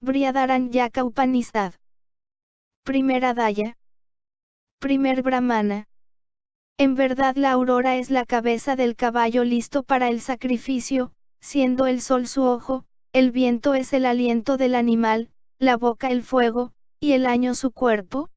Brihadaranyaka Upanishad. Primera Daya. Primer Brahmana. En verdad la aurora es la cabeza del caballo listo para el sacrificio, siendo el sol su ojo, el viento es el aliento del animal, la boca el fuego, y el año su cuerpo.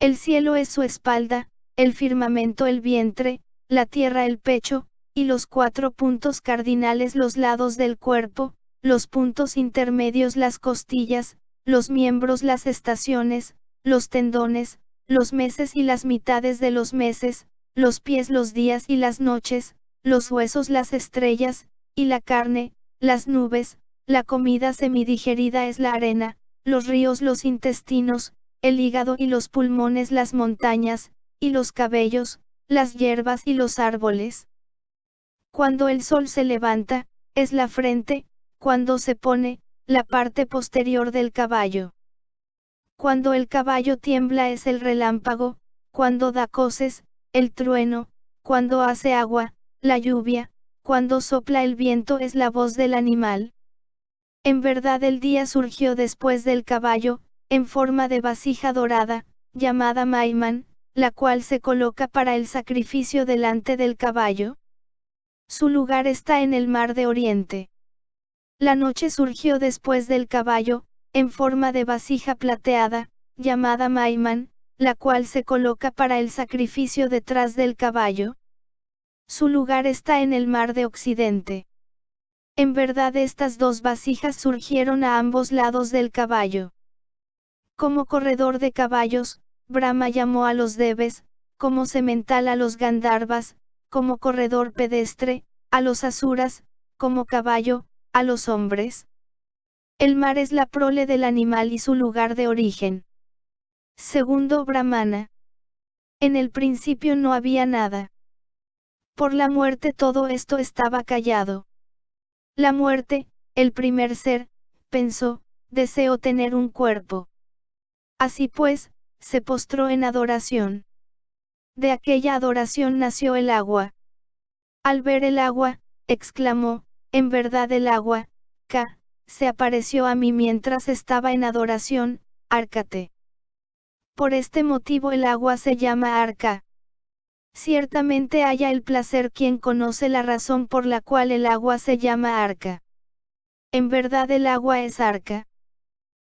El cielo es su espalda, el firmamento el vientre, la tierra el pecho, y los 4 puntos cardinales los lados del cuerpo, los puntos intermedios las costillas, los miembros las estaciones, los tendones, los meses y las mitades de los meses, los pies los días y las noches, los huesos las estrellas, y la carne, las nubes, la comida semidigerida es la arena, los ríos los intestinos, el hígado y los pulmones las montañas, y los cabellos, las hierbas y los árboles. Cuando el sol se levanta, es la frente, cuando se pone, la parte posterior del caballo. Cuando el caballo tiembla es el relámpago, cuando da coces, el trueno, cuando hace agua, la lluvia, cuando sopla el viento es la voz del animal. En verdad el día surgió después del caballo, en forma de vasija dorada, llamada Maiman, la cual se coloca para el sacrificio delante del caballo. Su lugar está en el mar de Oriente. La noche surgió después del caballo, en forma de vasija plateada, llamada Maiman, la cual se coloca para el sacrificio detrás del caballo. Su lugar está en el mar de Occidente. En verdad estas 2 vasijas surgieron a ambos lados del caballo. Como corredor de caballos, Brahma llamó a los Deves, como semental a los Gandharvas, como corredor pedestre, a los Asuras, como caballo, a los hombres. El mar es la prole del animal y su lugar de origen. Segundo Brahmana. En el principio no había nada. Por la muerte todo esto estaba callado. La muerte, el primer ser, pensó, deseo tener un cuerpo. Así pues, se postró en adoración. De aquella adoración nació el agua. Al ver el agua, exclamó, en verdad el agua, se apareció a mí mientras estaba en adoración, Árcate. Por este motivo el agua se llama Arca. Ciertamente haya el placer quien conoce la razón por la cual el agua se llama Arca. En verdad el agua es Arca.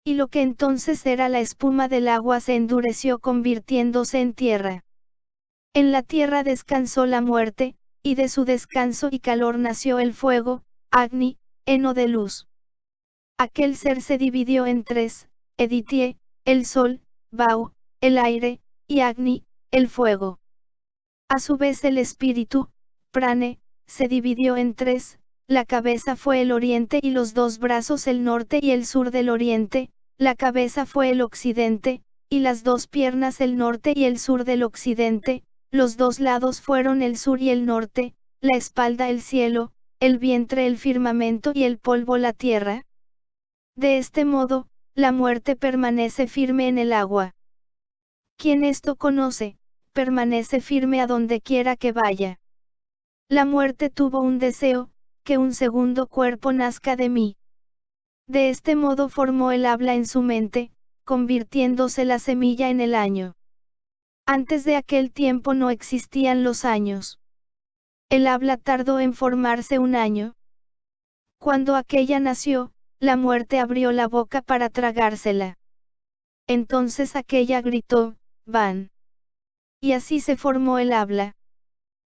Y lo que entonces era la espuma del agua se endureció convirtiéndose en tierra. En la tierra descansó la muerte, y de su descanso y calor nació el fuego, Agni, heno de luz. Aquel ser se dividió en 3, Editie, el sol, Vau, el aire, y Agni, el fuego. A su vez el espíritu, Prane, se dividió en 3, la cabeza fue el oriente y los 2 brazos el norte y el sur del oriente, la cabeza fue el occidente, y las 2 piernas el norte y el sur del occidente, los 2 lados fueron el sur y el norte, la espalda el cielo, el vientre el firmamento y el polvo la tierra. De este modo, la muerte permanece firme en el agua. Quien esto conoce, permanece firme a donde quiera que vaya. La muerte tuvo un deseo, que un segundo cuerpo nazca de mí. De este modo formó el habla en su mente, convirtiéndose la semilla en el año. Antes de aquel tiempo no existían los años. El habla tardó en formarse un año. Cuando aquella nació, la muerte abrió la boca para tragársela. Entonces aquella gritó, Van. Y así se formó el habla.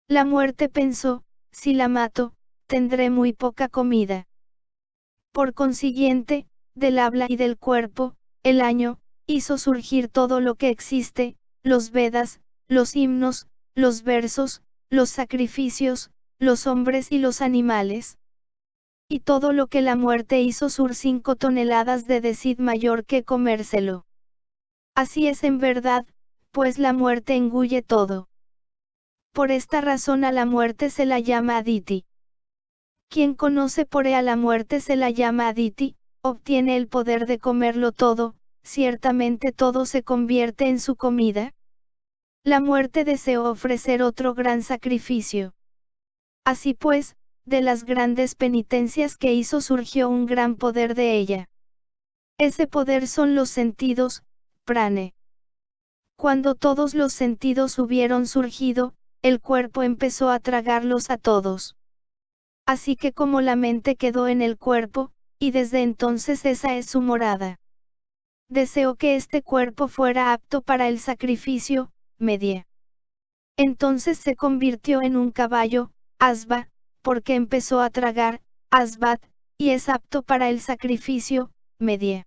La muerte pensó, si la mato, tendré muy poca comida. Por consiguiente, del habla y del cuerpo, el año, hizo surgir todo lo que existe, los Vedas, los himnos, los versos, los sacrificios, los hombres y los animales. Y todo lo que la muerte hizo sur 5 toneladas de decid mayor que comérselo. Así es en verdad, pues la muerte engulle todo. Por esta razón a la muerte se la llama Aditi. Quien conoce por a la muerte se la llama Aditi, obtiene el poder de comerlo todo, ciertamente todo se convierte en su comida. La muerte deseó ofrecer otro gran sacrificio. Así pues, de las grandes penitencias que hizo surgió un gran poder de ella. Ese poder son los sentidos, prane. Cuando todos los sentidos hubieron surgido, el cuerpo empezó a tragarlos a todos. Así que como la mente quedó en el cuerpo, y desde entonces esa es su morada. Deseó que este cuerpo fuera apto para el sacrificio, medie. Entonces se convirtió en un caballo, asba, porque empezó a tragar, asbat, y es apto para el sacrificio, medie.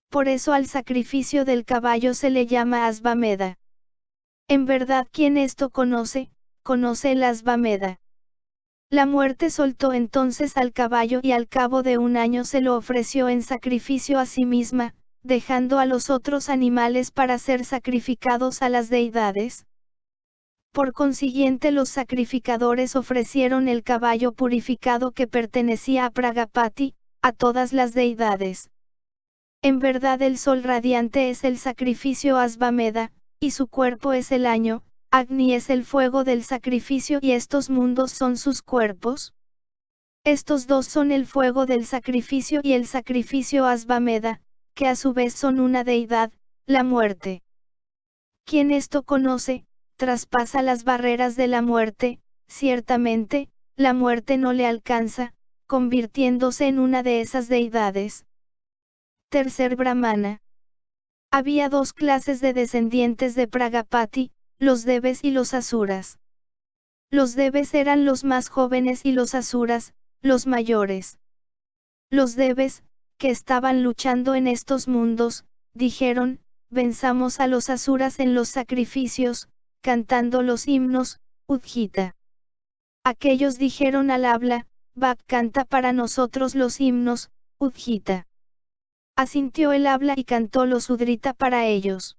Por eso al sacrificio del caballo se le llama asbameda. En verdad quien esto conoce, conoce el asbameda. La muerte soltó entonces al caballo y al cabo de un año se lo ofreció en sacrificio a sí misma, dejando a los otros animales para ser sacrificados a las deidades. Por consiguiente los sacrificadores ofrecieron el caballo purificado que pertenecía a Pragapati, a todas las deidades. En verdad el sol radiante es el sacrificio Asvameda, y su cuerpo es el año, Agni es el fuego del sacrificio y estos mundos son sus cuerpos. Estos dos son el fuego del sacrificio y el sacrificio Asvameda, que a su vez son una deidad, la muerte. Quien esto conoce, traspasa las barreras de la muerte, ciertamente, la muerte no le alcanza, convirtiéndose en una de esas deidades. Tercer Brahmana. Había dos clases de descendientes de Pragapati, los Deves y los Asuras. Los Deves eran los más jóvenes y los Asuras, los mayores. Los Deves, que estaban luchando en estos mundos, dijeron, venzamos a los Asuras en los sacrificios, cantando los himnos, Udgita. Aquellos dijeron al habla, Bhak canta para nosotros los himnos, Udgita. Asintió el habla y cantó los Udrita para ellos.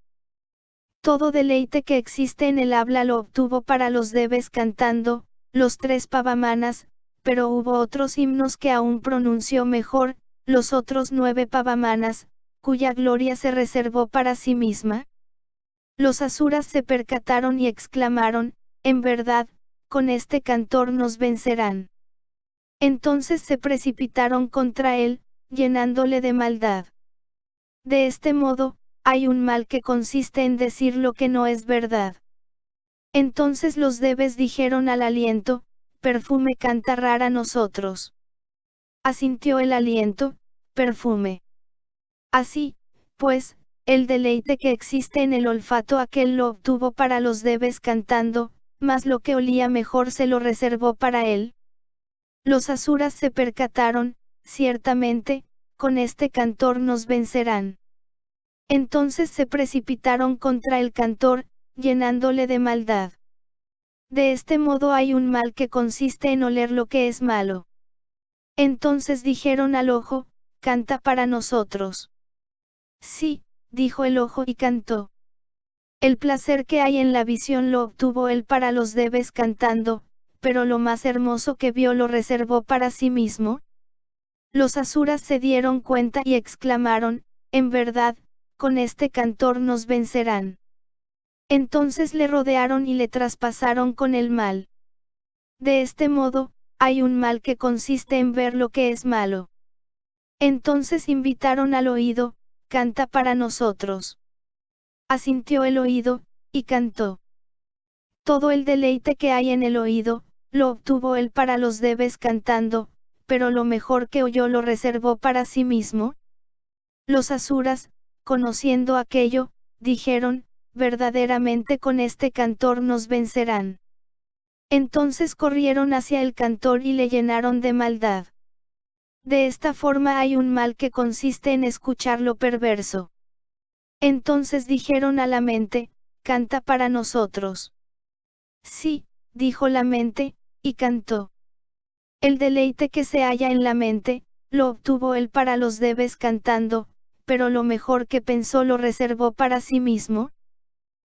Todo deleite que existe en el habla lo obtuvo para los Deves cantando, los 3 Pavamanas, pero hubo otros himnos que aún pronunció mejor, los otros 9 Pavamanas, cuya gloria se reservó para sí misma. Los Asuras se percataron y exclamaron, en verdad, con este cantor nos vencerán. Entonces se precipitaron contra él, llenándole de maldad. De este modo, hay un mal que consiste en decir lo que no es verdad. Entonces los Deves dijeron al aliento, perfume canta rara nosotros. Asintió el aliento, perfume. Así, pues, el deleite que existe en el olfato aquel lo obtuvo para los Deves cantando, mas lo que olía mejor se lo reservó para él. Los Asuras se percataron, ciertamente, con este cantor nos vencerán. Entonces se precipitaron contra el cantor, llenándole de maldad. De este modo hay un mal que consiste en oler lo que es malo. Entonces dijeron al ojo, canta para nosotros. Sí, dijo el ojo y cantó. El placer que hay en la visión lo obtuvo él para los Deves cantando, pero lo más hermoso que vio lo reservó para sí mismo. Los Asuras se dieron cuenta y exclamaron, en verdad, con este cantor nos vencerán. Entonces le rodearon y le traspasaron con el mal. De este modo, hay un mal que consiste en ver lo que es malo. Entonces invitaron al oído, canta para nosotros. Asintió el oído, y cantó. Todo el deleite que hay en el oído, lo obtuvo él para los Deves cantando, pero lo mejor que oyó lo reservó para sí mismo. Los Asuras, conociendo aquello, dijeron, verdaderamente con este cantor nos vencerán. Entonces corrieron hacia el cantor y le llenaron de maldad. De esta forma hay un mal que consiste en escuchar lo perverso. Entonces dijeron a la mente, canta para nosotros. Sí, dijo la mente, y cantó. El deleite que se halla en la mente, lo obtuvo él para los Deves cantando, pero lo mejor que pensó lo reservó para sí mismo.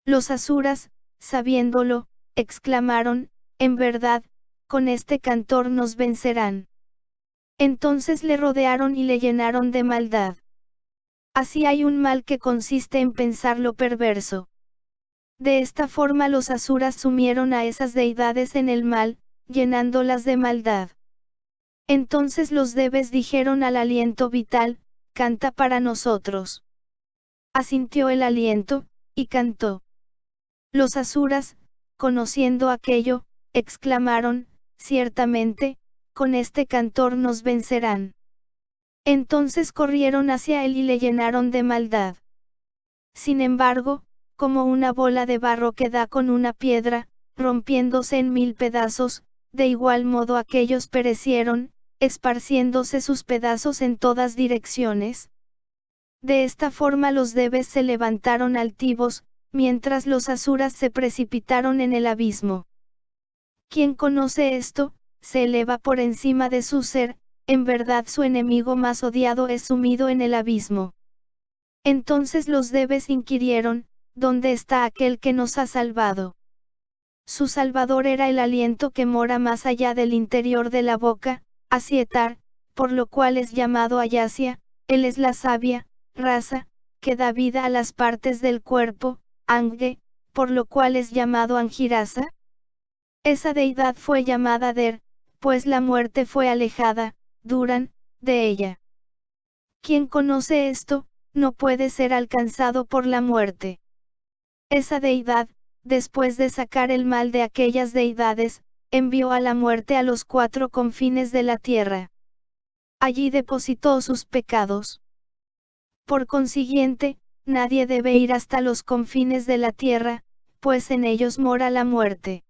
Los Asuras, sabiéndolo, exclamaron, en verdad, con este cantor nos vencerán. Entonces le rodearon y le llenaron de maldad. Así hay un mal que consiste en pensar lo perverso. De esta forma los Asuras sumieron a esas deidades en el mal, llenándolas de maldad. Entonces los Deves dijeron al aliento vital, canta para nosotros. Asintió el aliento, y cantó. Los asuras, conociendo aquello, exclamaron, ciertamente, con este cantor nos vencerán. Entonces corrieron hacia él y le llenaron de maldad. Sin embargo, como una bola de barro que da con una piedra, rompiéndose en 1000 pedazos, de igual modo aquellos perecieron, esparciéndose sus pedazos en todas direcciones. De esta forma los debes se levantaron altivos, mientras los asuras se precipitaron en el abismo. Quien conoce esto, se eleva por encima de su ser, en verdad su enemigo más odiado es sumido en el abismo. Entonces los debes inquirieron, ¿dónde está aquel que nos ha salvado? Su salvador era el aliento que mora más allá del interior de la boca, Asietar, por lo cual es llamado Ayasia, él es la sabia raza, que da vida a las partes del cuerpo, Ange, por lo cual es llamado Angirasa. Esa deidad fue llamada Der, pues la muerte fue alejada, Duran, de ella. Quien conoce esto, no puede ser alcanzado por la muerte. Esa deidad, después de sacar el mal de aquellas deidades, envió a la muerte a los 4 confines de la tierra. Allí depositó sus pecados. Por consiguiente, nadie debe ir hasta los confines de la tierra, pues en ellos mora la muerte.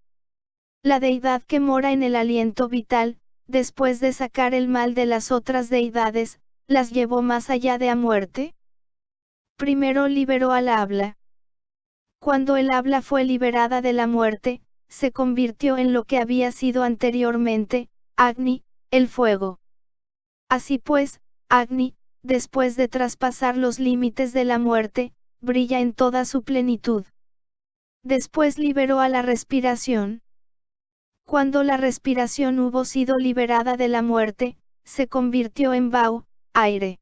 La deidad que mora en el aliento vital, después de sacar el mal de las otras deidades, las llevó más allá de la muerte. Primero liberó al habla. Cuando el habla fue liberada de la muerte, se convirtió en lo que había sido anteriormente, Agni, el fuego. Así pues, Agni, después de traspasar los límites de la muerte, brilla en toda su plenitud. Después liberó a la respiración. Cuando la respiración hubo sido liberada de la muerte, se convirtió en Bau, aire.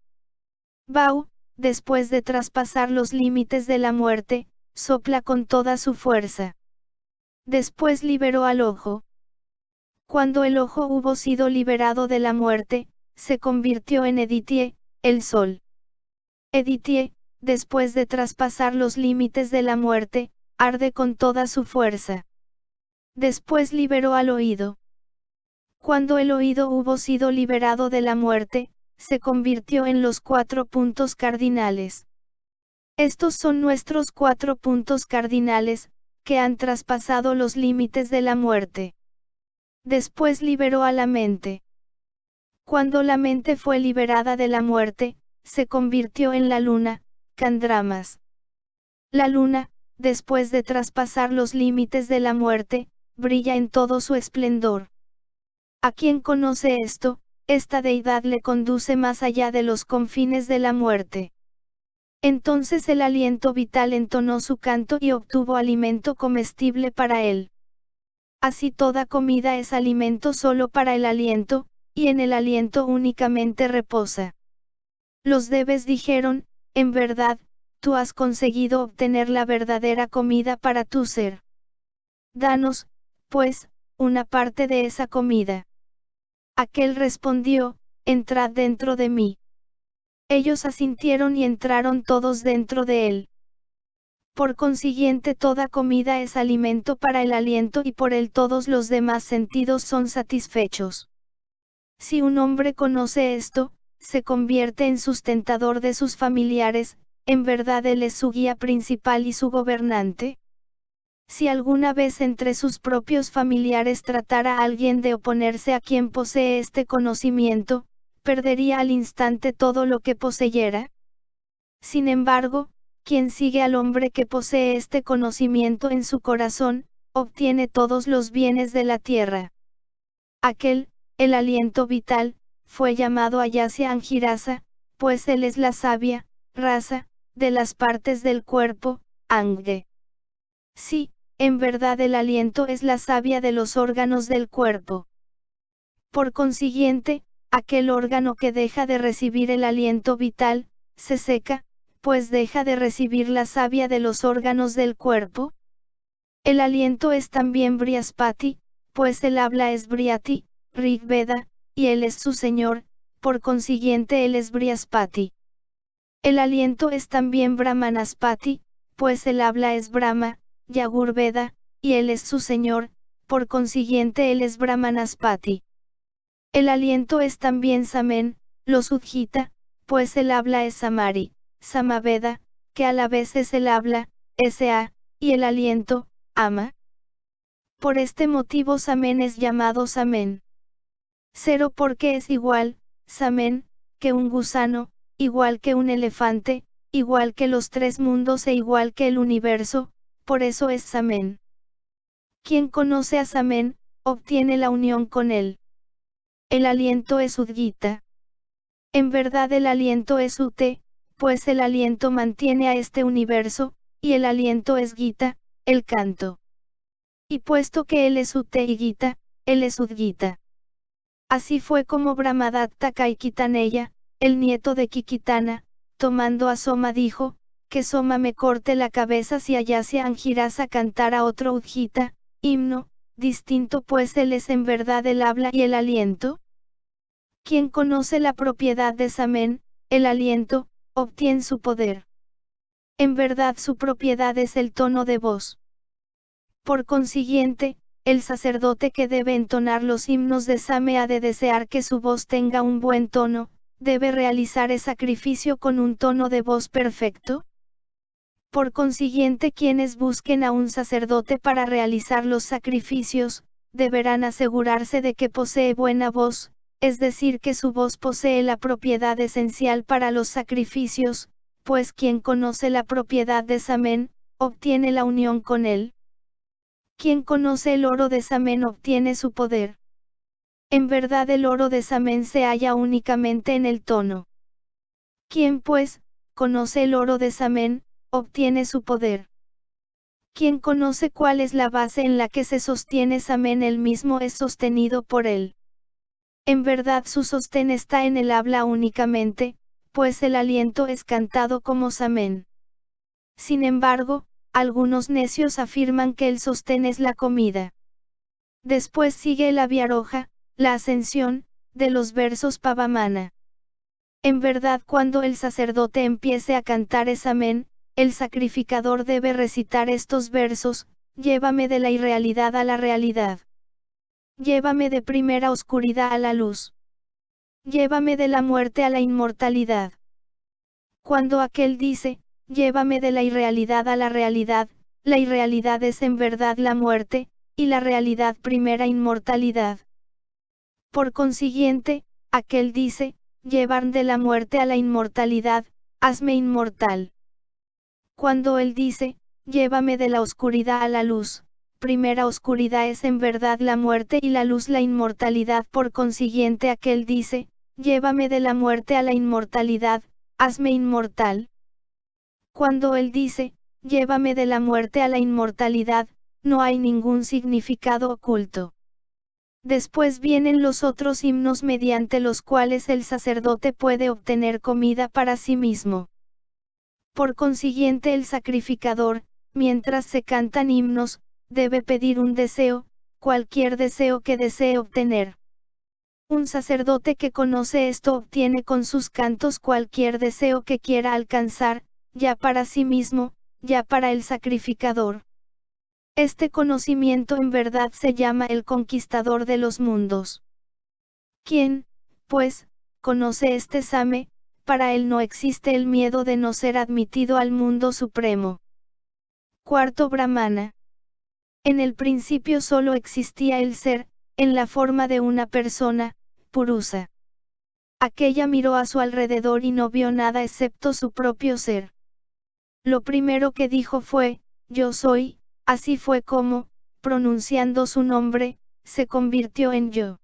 Bau, después de traspasar los límites de la muerte, sopla con toda su fuerza. Después liberó al ojo. Cuando el ojo hubo sido liberado de la muerte, se convirtió en Editie, el sol. Editie, después de traspasar los límites de la muerte, arde con toda su fuerza. Después liberó al oído. Cuando el oído hubo sido liberado de la muerte, se convirtió en los 4 puntos cardinales. Estos son nuestros 4 puntos cardinales, que han traspasado los límites de la muerte. Después liberó a la mente. Cuando la mente fue liberada de la muerte, se convirtió en la luna, Candramas. La luna, después de traspasar los límites de la muerte, brilla en todo su esplendor. A quien conoce esto, esta deidad le conduce más allá de los confines de la muerte. Entonces el aliento vital entonó su canto y obtuvo alimento comestible para él. Así toda comida es alimento solo para el aliento, y en el aliento únicamente reposa. Los debes dijeron, en verdad, tú has conseguido obtener la verdadera comida para tu ser. Danos, pues, una parte de esa comida. Aquel respondió, entrad dentro de mí. Ellos asintieron y entraron todos dentro de él. Por consiguiente toda comida es alimento para el aliento y por él todos los demás sentidos son satisfechos. Si un hombre conoce esto, se convierte en sustentador de sus familiares, en verdad él es su guía principal y su gobernante. Si alguna vez entre sus propios familiares tratara a alguien de oponerse a quien posee este conocimiento, perdería al instante todo lo que poseyera. Sin embargo, quien sigue al hombre que posee este conocimiento en su corazón, obtiene todos los bienes de la tierra. Aquel, el aliento vital, fue llamado Ayasia Angirasa, pues él es la sabia raza de las partes del cuerpo, Ange. Sí, en verdad el aliento es la savia de los órganos del cuerpo. Por consiguiente, aquel órgano que deja de recibir el aliento vital, se seca, pues deja de recibir la savia de los órganos del cuerpo. El aliento es también Brihaspati, pues el habla es Briati, Rig Veda, y él es su señor, por consiguiente él es Brihaspati. El aliento es también Brahmanaspati, pues el habla es Brahma, Yajurveda, y él es su señor, por consiguiente él es Brahmanaspati. El aliento es también Samen, los Udgita, pues el habla es Samari, Samaveda, que a la vez es el habla, S.A., y el aliento, Ama. Por este motivo Samen es llamado Samen. 0 porque es igual, Samen, que un gusano, igual que un elefante, igual que los tres mundos e igual que el universo, por eso es Samen. Quien conoce a Samen, obtiene la unión con él. El aliento es Udgita. En verdad el aliento es Ute, pues el aliento mantiene a este universo, y el aliento es Gita, el canto. Y puesto que él es Ute y Gita, él es Udgita. Así fue como Brahmadatta Kaikitaneya, el nieto de Kikitana, tomando a Soma dijo, que Soma me corte la cabeza si Ayasya Angirasa cantara otro Udgita, himno, distinto pues él es en verdad el habla y el aliento. Quien conoce la propiedad de Samen, el aliento, obtiene su poder. En verdad su propiedad es el tono de voz. Por consiguiente, el sacerdote que debe entonar los himnos de Same ha de desear que su voz tenga un buen tono, debe realizar el sacrificio con un tono de voz perfecto. Por consiguiente quienes busquen a un sacerdote para realizar los sacrificios, deberán asegurarse de que posee buena voz, es decir que su voz posee la propiedad esencial para los sacrificios, pues quien conoce la propiedad de Samen, obtiene la unión con él. Quien conoce el oro de Samen obtiene su poder. En verdad el oro de Samen se halla únicamente en el tono. Quien pues, conoce el oro de Samen, obtiene su poder. Quien conoce cuál es la base en la que se sostiene Samen él mismo es sostenido por él. En verdad su sostén está en el habla únicamente, pues el aliento es cantado como Samen. Sin embargo, algunos necios afirman que el sostén es la comida. Después sigue el Abhyaroja, la ascensión, de los versos Pavamana. En verdad cuando el sacerdote empiece a cantar Samen, el sacrificador debe recitar estos versos, llévame de la irrealidad a la realidad. Llévame de primera oscuridad a la luz. Llévame de la muerte a la inmortalidad. Cuando aquel dice, llévame de la irrealidad a la irrealidad es en verdad la muerte, y la realidad primera inmortalidad. Por consiguiente, aquel dice, llevar de la muerte a la inmortalidad, hazme inmortal. Cuando él dice, llévame de la oscuridad a la luz, primera oscuridad es en verdad la muerte y la luz la inmortalidad. Por consiguiente aquel dice, llévame de la muerte a la inmortalidad, hazme inmortal. Cuando él dice, llévame de la muerte a la inmortalidad, no hay ningún significado oculto. Después vienen los otros himnos mediante los cuales el sacerdote puede obtener comida para sí mismo. Por consiguiente el sacrificador, mientras se cantan himnos, debe pedir un deseo, cualquier deseo que desee obtener. Un sacerdote que conoce esto obtiene con sus cantos cualquier deseo que quiera alcanzar, ya para sí mismo, ya para el sacrificador. Este conocimiento en verdad se llama el conquistador de los mundos. Quien, pues, conoce este Same, para él no existe el miedo de no ser admitido al mundo supremo. Cuarto Brahmana. En el principio solo existía el ser, en la forma de una persona, Purusa. Aquella miró a su alrededor y no vio nada excepto su propio ser. Lo primero que dijo fue, yo soy, así fue como, pronunciando su nombre, se convirtió en yo.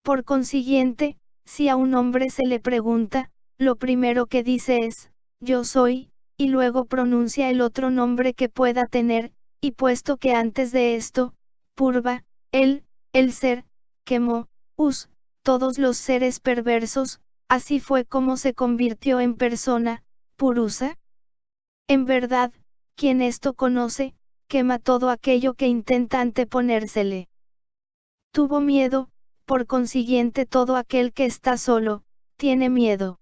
Por consiguiente, si a un hombre se le pregunta, lo primero que dice es, yo soy, y luego pronuncia el otro nombre que pueda tener, y puesto que antes de esto, Purva, el ser, quemó, todos los seres perversos, así fue como se convirtió en persona, Purusa. En verdad, quien esto conoce, quema todo aquello que intenta anteponérsele. Tuvo miedo, por consiguiente todo aquel que está solo, tiene miedo.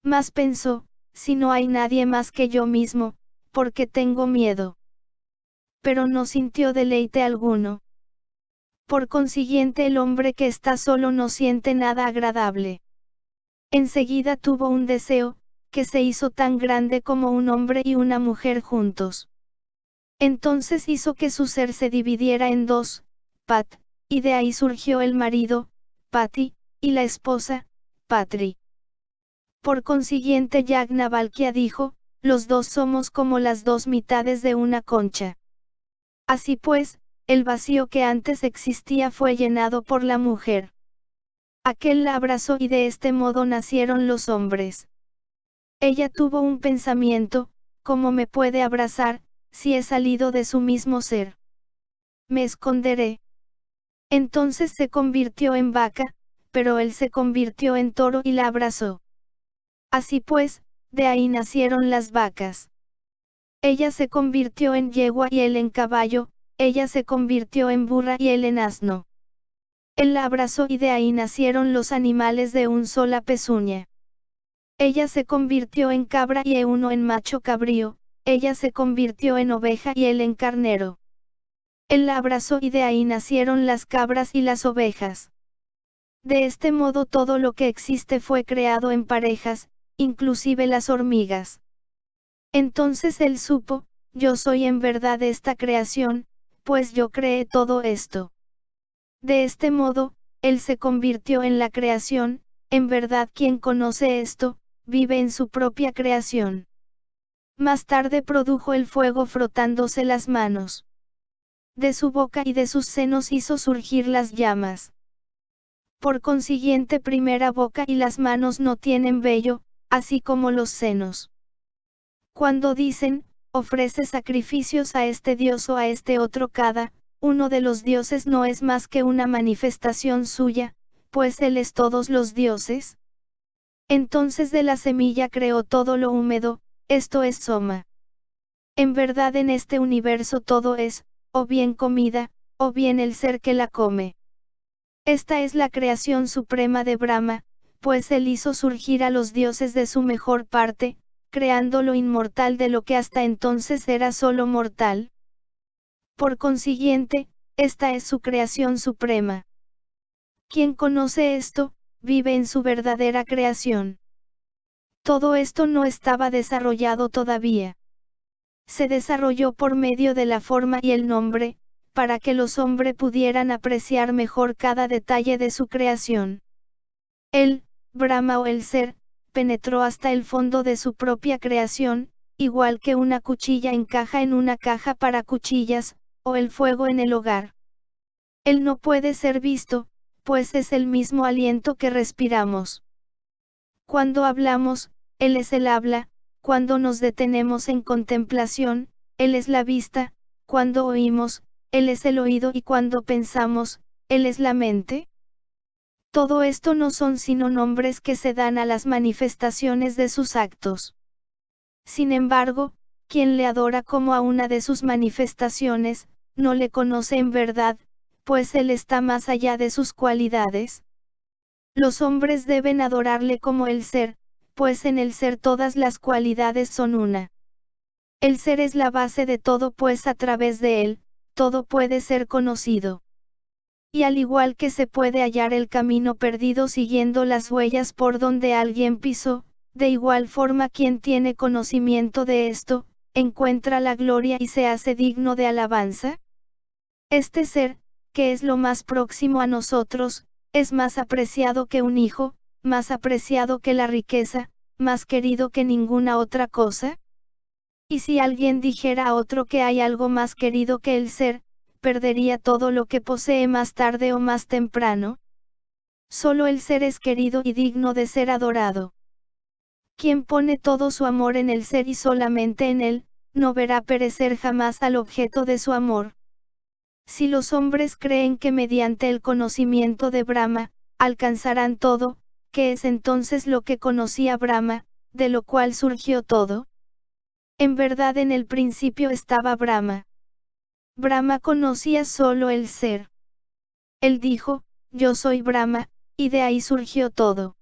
Mas pensó, si no hay nadie más que yo mismo, ¿por qué tengo miedo? Pero no sintió deleite alguno. Por consiguiente el hombre que está solo no siente nada agradable. Enseguida tuvo un deseo, que se hizo tan grande como un hombre y una mujer juntos. Entonces hizo que su ser se dividiera en dos, Pat, y de ahí surgió el marido, Pati, y la esposa, Patri. Por consiguiente Yagnavalkya dijo, los dos somos como las dos mitades de una concha. Así pues, el vacío que antes existía fue llenado por la mujer. Aquel la abrazó y de este modo nacieron los hombres. Ella tuvo un pensamiento, ¿cómo me puede abrazar, si he salido de su mismo ser? Me esconderé. Entonces se convirtió en vaca, pero él se convirtió en toro y la abrazó. Así pues, de ahí nacieron las vacas. Ella se convirtió en yegua y él en caballo, ella se convirtió en burra y él en asno. Él la abrazó y de ahí nacieron los animales de un sola pezuña. Ella se convirtió en cabra y uno en macho cabrío, ella se convirtió en oveja y él en carnero. Él la abrazó y de ahí nacieron las cabras y las ovejas. De este modo todo lo que existe fue creado en parejas, inclusive las hormigas. Entonces él supo, yo soy en verdad esta creación, pues yo creé todo esto. De este modo, él se convirtió en la creación, en verdad quien conoce esto, vive en su propia creación. Más tarde produjo el fuego frotándose las manos. De su boca y de sus senos hizo surgir las llamas. Por consiguiente primera boca y las manos no tienen vello, así como los senos. Cuando dicen, ofrece sacrificios a este dios o a este otro, cada uno de los dioses no es más que una manifestación suya, pues él es todos los dioses. Entonces de la semilla creó todo lo húmedo, esto es Soma. En verdad en este universo todo es, o bien comida, o bien el ser que la come. Esta es la creación suprema de Brahma, pues él hizo surgir a los dioses de su mejor parte, creando lo inmortal de lo que hasta entonces era solo mortal. Por consiguiente, esta es su creación suprema. Quien conoce esto, vive en su verdadera creación. Todo esto no estaba desarrollado todavía. Se desarrolló por medio de la forma y el nombre, para que los hombres pudieran apreciar mejor cada detalle de su creación. Él, Brahma o el ser, penetró hasta el fondo de su propia creación, igual que una cuchilla encaja en una caja para cuchillas, o el fuego en el hogar. Él no puede ser visto, pues es el mismo aliento que respiramos. Cuando hablamos, Él es el habla, cuando nos detenemos en contemplación, Él es la vista, cuando oímos, Él es el oído y cuando pensamos, Él es la mente. Todo esto no son sino nombres que se dan a las manifestaciones de sus actos. Sin embargo, quien le adora como a una de sus manifestaciones, no le conoce en verdad, pues Él está más allá de sus cualidades. Los hombres deben adorarle como el ser, pues en el ser todas las cualidades son una. El ser es la base de todo, pues a través de él, todo puede ser conocido. Y al igual que se puede hallar el camino perdido siguiendo las huellas por donde alguien pisó, de igual forma quien tiene conocimiento de esto, encuentra la gloria y se hace digno de alabanza. Este ser, que es lo más próximo a nosotros, es más apreciado que un hijo, más apreciado que la riqueza, más querido que ninguna otra cosa. Y si alguien dijera a otro que hay algo más querido que el ser, perdería todo lo que posee más tarde o más temprano. Solo el ser es querido y digno de ser adorado. Quien pone todo su amor en el ser y solamente en él, no verá perecer jamás al objeto de su amor. Si los hombres creen que mediante el conocimiento de Brahma, alcanzarán todo, ¿qué es entonces lo que conocía Brahma, de lo cual surgió todo? En verdad en el principio estaba Brahma. Brahma conocía solo el ser. Él dijo, yo soy Brahma, y de ahí surgió todo.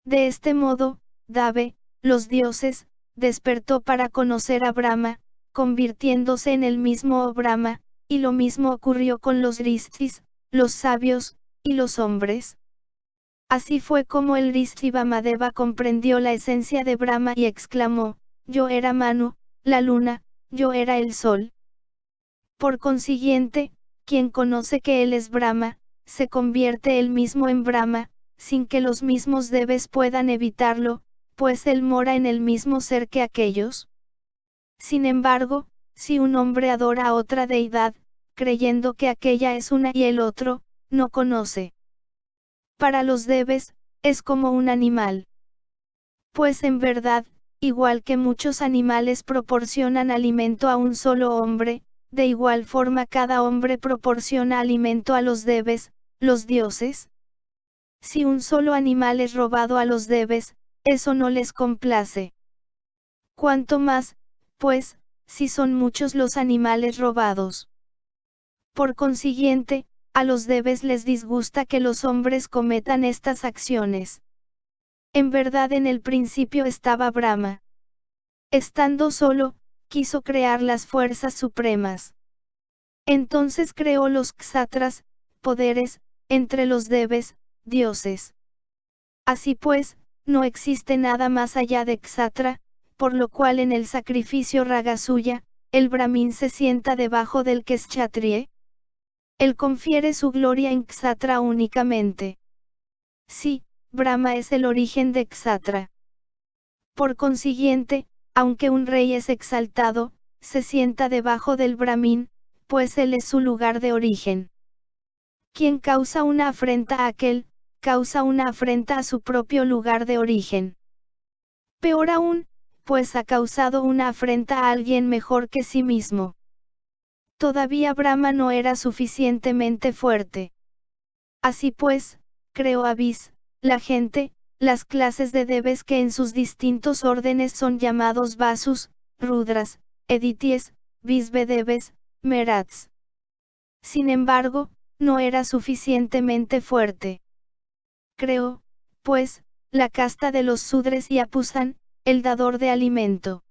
De este modo, Dave, los dioses, despertó para conocer a Brahma, convirtiéndose en el mismo Brahma, y lo mismo ocurrió con los rishis, los sabios, y los hombres. Así fue como el rishi Vamadeva comprendió la esencia de Brahma y exclamó: yo era Manu, la luna, yo era el sol. Por consiguiente, quien conoce que él es Brahma, se convierte él mismo en Brahma, sin que los mismos deves puedan evitarlo, pues él mora en el mismo ser que aquellos. Sin embargo, si un hombre adora a otra deidad, creyendo que aquella es una y el otro, no conoce. Para los deves, es como un animal. Pues en verdad, igual que muchos animales proporcionan alimento a un solo hombre, de igual forma cada hombre proporciona alimento a los deves, los dioses. Si un solo animal es robado a los deves, eso no les complace. Cuanto más, pues, si son muchos los animales robados. Por consiguiente, a los deves les disgusta que los hombres cometan estas acciones. En verdad en el principio estaba Brahma. Estando solo, quiso crear las fuerzas supremas. Entonces creó los ksatras, poderes, entre los deves, dioses. Así pues, no existe nada más allá de ksatra, por lo cual en el sacrificio ragasuya, el brahmin se sienta debajo del kshatriya. Él confiere su gloria en ksatra únicamente. Sí, Brahma es el origen de ksatra. Por consiguiente, aunque un rey es exaltado, se sienta debajo del brahmin, pues él es su lugar de origen. Quien causa una afrenta a aquel, causa una afrenta a su propio lugar de origen. Peor aún, pues ha causado una afrenta a alguien mejor que sí mismo. Todavía Brahma no era suficientemente fuerte. Así pues, creó a Vis, la gente, las clases de deves que en sus distintos órdenes son llamados Vasus, Rudras, Edities, Visvedeves, Merats. Sin embargo, no era suficientemente fuerte. Creó, pues, la casta de los Sudres y a Pusan, el dador de alimento.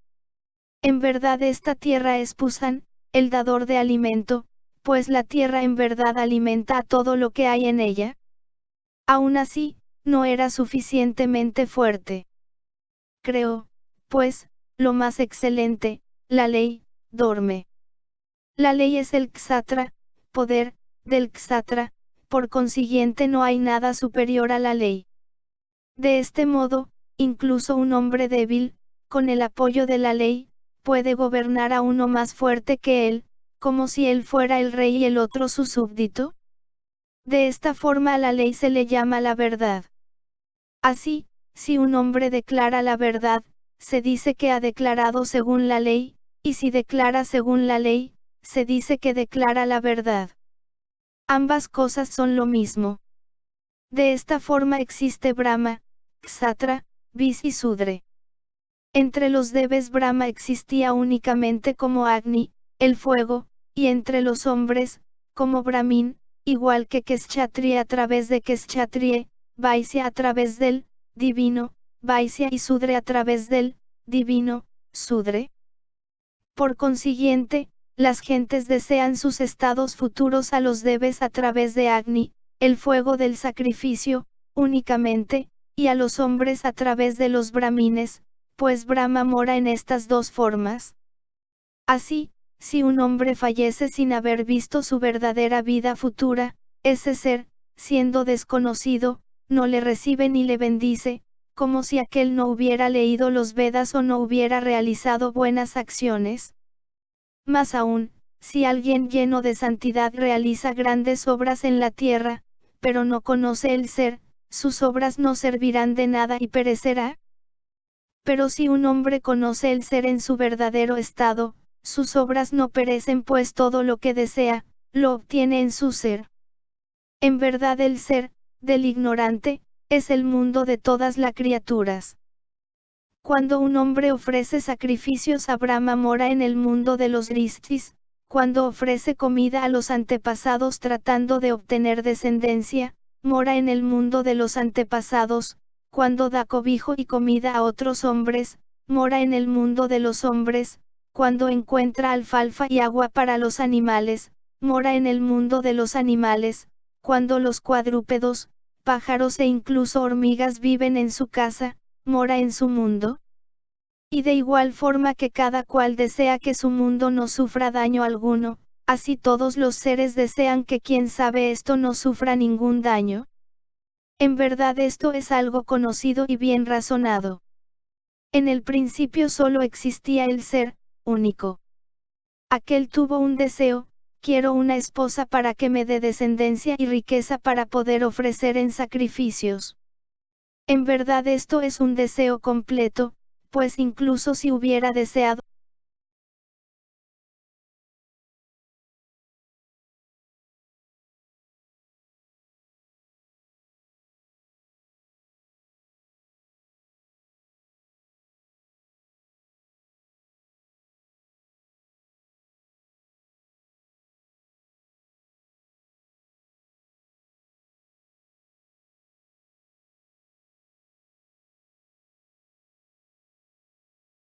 En verdad esta tierra es Pusan, el dador de alimento, pues la tierra en verdad alimenta a todo lo que hay en ella. Aún así, no era suficientemente fuerte. Creó, pues, lo más excelente, la ley, dorme. La ley es el ksatra, poder, del ksatra, por consiguiente no hay nada superior a la ley. De este modo, incluso un hombre débil, con el apoyo de la ley, puede gobernar a uno más fuerte que él, como si él fuera el rey y el otro su súbdito. De esta forma a la ley se le llama la verdad. Así, si un hombre declara la verdad, se dice que ha declarado según la ley, y si declara según la ley, se dice que declara la verdad. Ambas cosas son lo mismo. De esta forma existe Brahma, Ksatra, Vis y Sudre. Entre los deves Brahma existía únicamente como Agni, el fuego, y entre los hombres, como Brahmin, igual que Kshatriya a través de Kshatriya, Vaisya a través del divino, Vaisya y Sudre a través del divino, Sudre. Por consiguiente, las gentes desean sus estados futuros a los deves a través de Agni, el fuego del sacrificio, únicamente, y a los hombres a través de los brahmines, pues Brahma mora en estas dos formas. Así, si un hombre fallece sin haber visto su verdadera vida futura, ese ser, siendo desconocido, no le recibe ni le bendice, como si aquel no hubiera leído los Vedas o no hubiera realizado buenas acciones. Más aún, si alguien lleno de santidad realiza grandes obras en la tierra, pero no conoce el ser, sus obras no servirán de nada y perecerá. Pero si un hombre conoce el ser en su verdadero estado, sus obras no perecen pues todo lo que desea, lo obtiene en su ser. En verdad el ser, del ignorante, es el mundo de todas las criaturas. Cuando un hombre ofrece sacrificios a Brahma mora en el mundo de los rishis, cuando ofrece comida a los antepasados tratando de obtener descendencia, mora en el mundo de los antepasados, cuando da cobijo y comida a otros hombres, mora en el mundo de los hombres, cuando encuentra alfalfa y agua para los animales, mora en el mundo de los animales, cuando los cuadrúpedos, pájaros e incluso hormigas viven en su casa, mora en su mundo. Y de igual forma que cada cual desea que su mundo no sufra daño alguno, así todos los seres desean que quien sabe esto no sufra ningún daño. En verdad esto es algo conocido y bien razonado. En el principio solo existía el ser, único. Aquel tuvo un deseo: quiero una esposa para que me dé descendencia y riqueza para poder ofrecer en sacrificios. En verdad esto es un deseo completo, pues incluso si hubiera deseado